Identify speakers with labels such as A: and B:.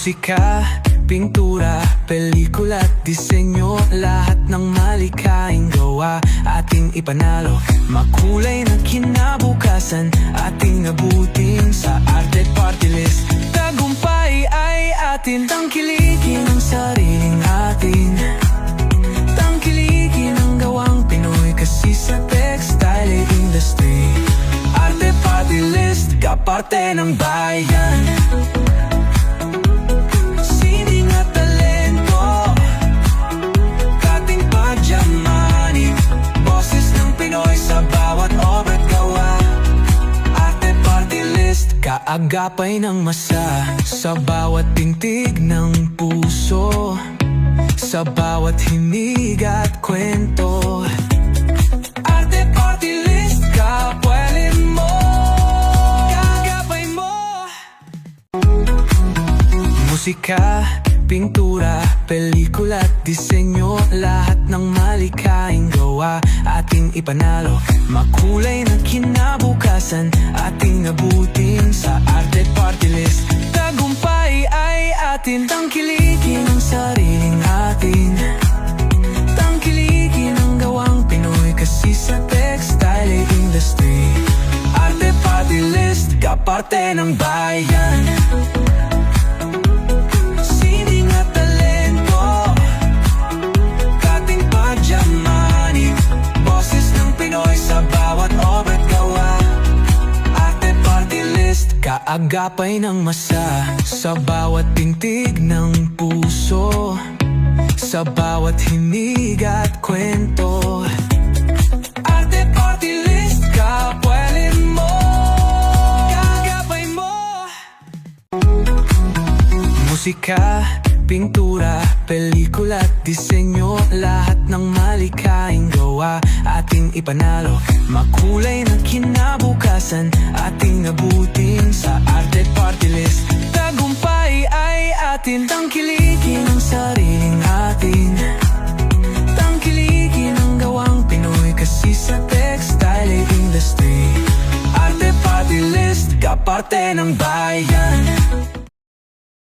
A: Musika, pintura, pelikula at disenyo, lahat ng malikhaing gawa ating ipanalo. Makulay na kinabukasan ating abutin sa Arte Party List. Tagumpay ay atin, tangkilikin ang sariling atin. Tangkilikin ang gawang Pinoy kasi sa textile industry. Arte Party List, kaparte ng bayan. Kaagapay ng masa sa bawat tintig ng puso, sa bawat hinig at kwento. Arte Party List, kapwelin mo, kaagapay mo. Musika, pintura, pelikula at disenyo, lahat ng malikhaing gawa ating ipanalo. Makulay na kinabukasan ating abutin sa Arte Party List. Tagumpay ay atin, tangkilikin ang sariling atin. Tangkilikin ang gawang Pinoy kasi sa textile industry. Arte Party List, kaparte ng bayan. Kaagapay ng masa sa bawat tintig ng puso, sa bawat hinig at kwento. Arte Party List, kapwelin mo, kaagapay mo. Musika, pintura, pelikula at disenyo, lahat ng malikhaing gawa ating ipanalo. Makulay na kinabukasan ating abutin sa Arte Party List. Tagumpay ay atin, tangkilikin ang sariling atin. Tangkilikin ang gawang Pinoy kasi sa textile industry. Arte Party List, kaparte ng bayan.